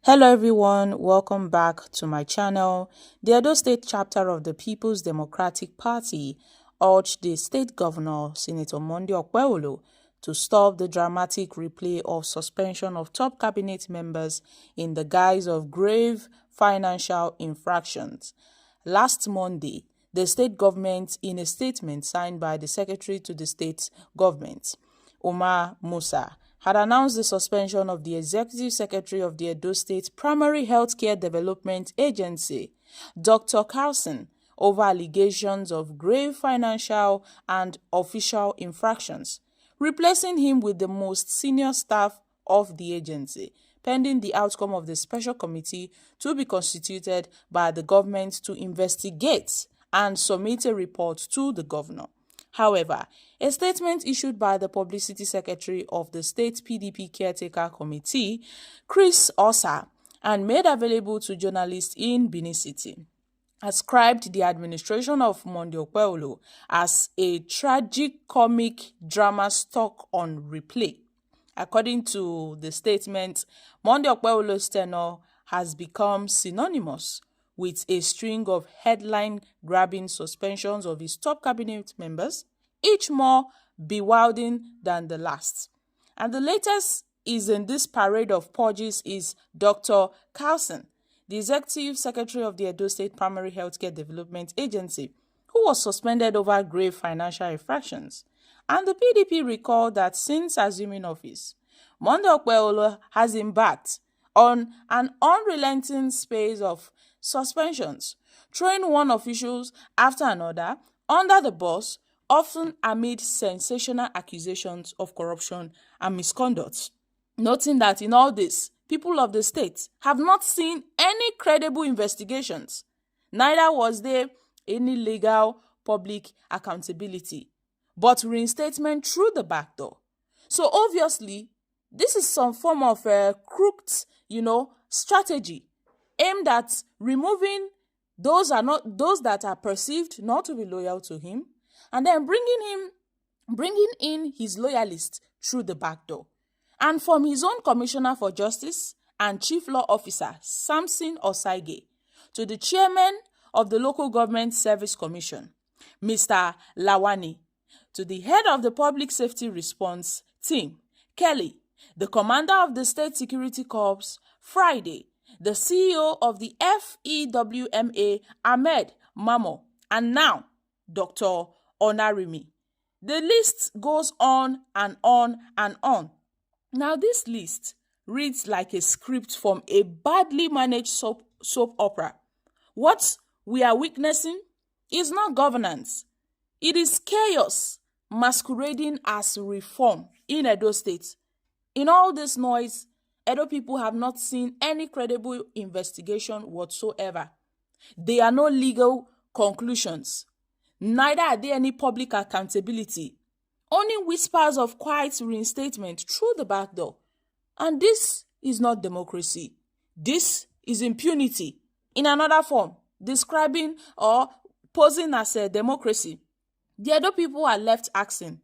Hello everyone, welcome back to my channel. The Edo State chapter of the People's Democratic Party urged the state governor, Senator Monday Okpebholo, to stop the dramatic replay of suspension of top cabinet members in the guise of grave financial infractions. Last Monday, the state government, in a statement signed by the secretary to the state government, Umar Musa, had announced the suspension of the executive secretary of the Edo State Primary Healthcare Development Agency, Dr. Carlson, over allegations of grave financial and official infractions, replacing him with the most senior staff of the agency, pending the outcome of the special committee to be constituted by the government to investigate and submit a report to the governor. However, a statement issued by the Publicity Secretary of the State PDP Caretaker Committee, Chris Osa, and made available to journalists in Benin City, ascribed the administration of Monday Okpebholo as a tragic-comic drama stuck on replay. According to the statement, Monday Okpebholo's tenure has become synonymous with a string of headline-grabbing suspensions of his top cabinet members, each more bewildering than the last. And the latest is in this parade of purges is Dr. Carlson, the executive secretary of the Edo State Primary Healthcare Development Agency, who was suspended over grave financial infractions. And the PDP recalled that since assuming office, Monday Okpebholo has embarked on an unrelenting spate of suspensions, throwing one officials after another under the bus, often amid sensational accusations of corruption and misconduct. Noting that in all this, people of the state have not seen any credible investigations, neither was there any legal public accountability, but reinstatement through the back door. So obviously, this is some form of a crooked, strategy aimed at removing those that are perceived not to be loyal to him, and then bringing in his loyalists through the back door. And from his own Commissioner for Justice and Chief Law Officer, Samson Osaige, to the Chairman of the Local Government Service Commission, Mr. Lawani, to the Head of the Public Safety Response Team, Kelly, the Commander of the State Security Corps, Friday, the CEO of the FEWMA, Ahmed Mamo, and now Dr. Onarimi. The list goes on and on and on. Now this list reads like a script from a badly managed soap opera. What we are witnessing is not governance. It is chaos masquerading as reform in Edo State. In all this noise, Edo people have not seen any credible investigation whatsoever. There are no legal conclusions. Neither are there any public accountability. Only whispers of quiet reinstatement through the back door. And this is not democracy. This is impunity in another form, describing or posing as a democracy. The Edo people are left asking,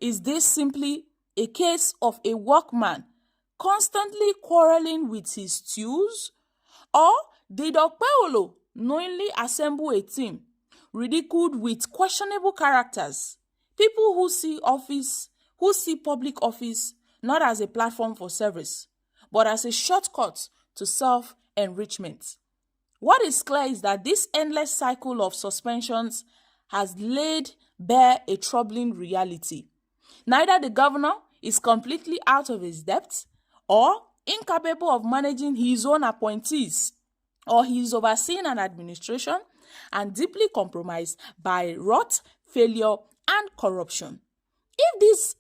is this simply a case of a workman constantly quarreling with his tools? Or did Okpebholo knowingly assemble a team ridiculed with questionable characters, people who see public office not as a platform for service, but as a shortcut to self-enrichment? What is clear is that this endless cycle of suspensions has laid bare a troubling reality. Neither the governor is completely out of his depth or incapable of managing his own appointees, or he is overseeing an administration and deeply compromised by rot, failure, and corruption. If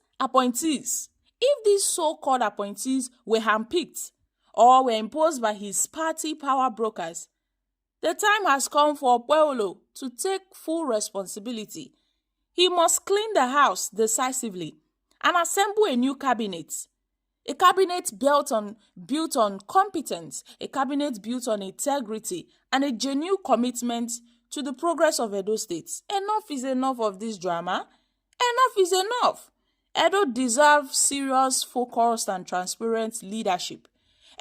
these so-called appointees were handpicked or were imposed by his party power brokers, the time has come for Okpebholo to take full responsibility. He must clean the house decisively and assemble a new cabinet. A cabinet built on competence, a cabinet built on integrity, and a genuine commitment to the progress of Edo State. Enough is enough of this drama. Enough is enough. Edo deserves serious, focused, and transparent leadership.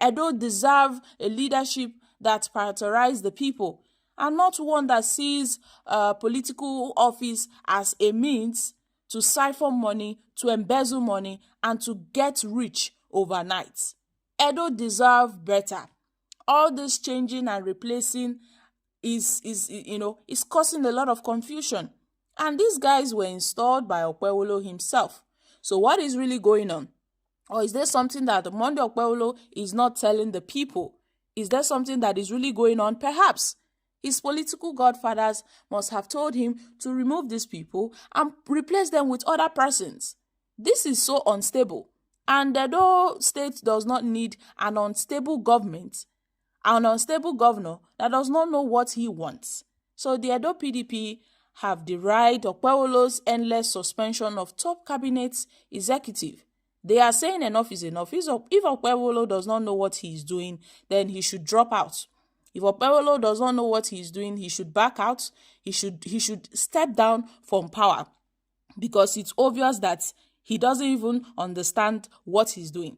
Edo deserve a leadership that prioritizes the people and not one that sees political office as a means to siphon money, to embezzle money, and to get rich overnight. Edo deserve better. All this changing and replacing is causing a lot of confusion. And these guys were installed by Okpebholo himself. So what is really going on? Or is there something that Monday Okpebholo is not telling the people? Is there something that is really going on? Perhaps his political godfathers must have told him to remove these people and replace them with other persons. This is so unstable. And the Edo state does not need an unstable government, an unstable governor that does not know what he wants. So the Edo PDP have derided Okpebholo's endless suspension of top cabinet executive. They are saying enough is enough. If Okpebholo does not know what he is doing, then he should drop out. If Okpebholo does not know what he is doing, he should back out. He should step down from power, because it's obvious that he doesn't even understand what he's doing.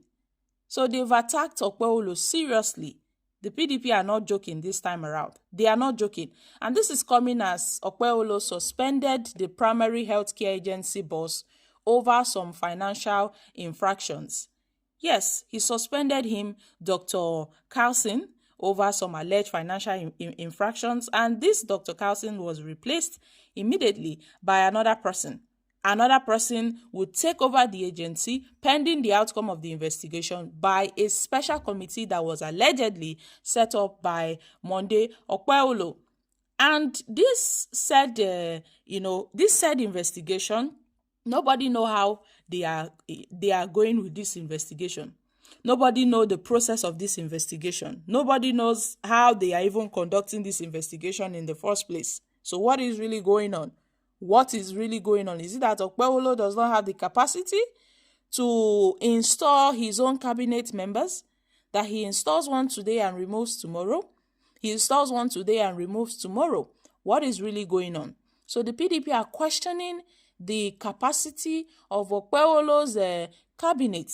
So they've attacked Okpebholo seriously. The PDP are not joking this time around. They are not joking. And this is coming as Okpebholo suspended the primary healthcare agency boss over some financial infractions. Yes, he suspended him, Dr. Carlson, over some alleged financial infractions, and this Dr. Carlson was replaced immediately by another person. Another person would take over the agency pending the outcome of the investigation by a special committee that was allegedly set up by Monday Okpebholo. And this said, this said investigation, nobody know how they are going with this investigation. Nobody knows the process of this investigation. Nobody knows how they are even conducting this investigation in the first place. So what is really going on? What is really going on? Is it that Okpebholo does not have the capacity to install his own cabinet members? That he installs one today and removes tomorrow? He installs one today and removes tomorrow. What is really going on? So the PDP are questioning the capacity of Okpebholo's cabinet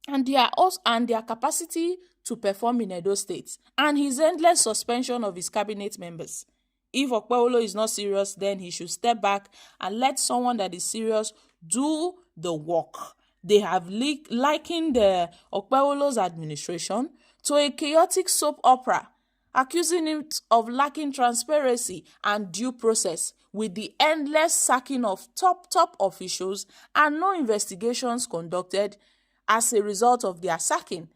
and their capacity to perform in Edo State, and his endless suspension of his cabinet members. If Okpebholo is not serious, then he should step back and let someone that is serious do the work. They have likened Okpebholo's administration to a chaotic soap opera, accusing it of lacking transparency and due process, with the endless sacking of top officials and no investigations conducted as a result of their sacking.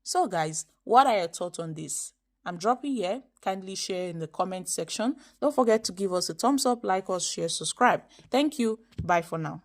So guys, what are your thoughts on this? I'm dropping here. Kindly share in the comment section. Don't forget to give us a thumbs up, like us, share, subscribe. Thank you. Bye for now.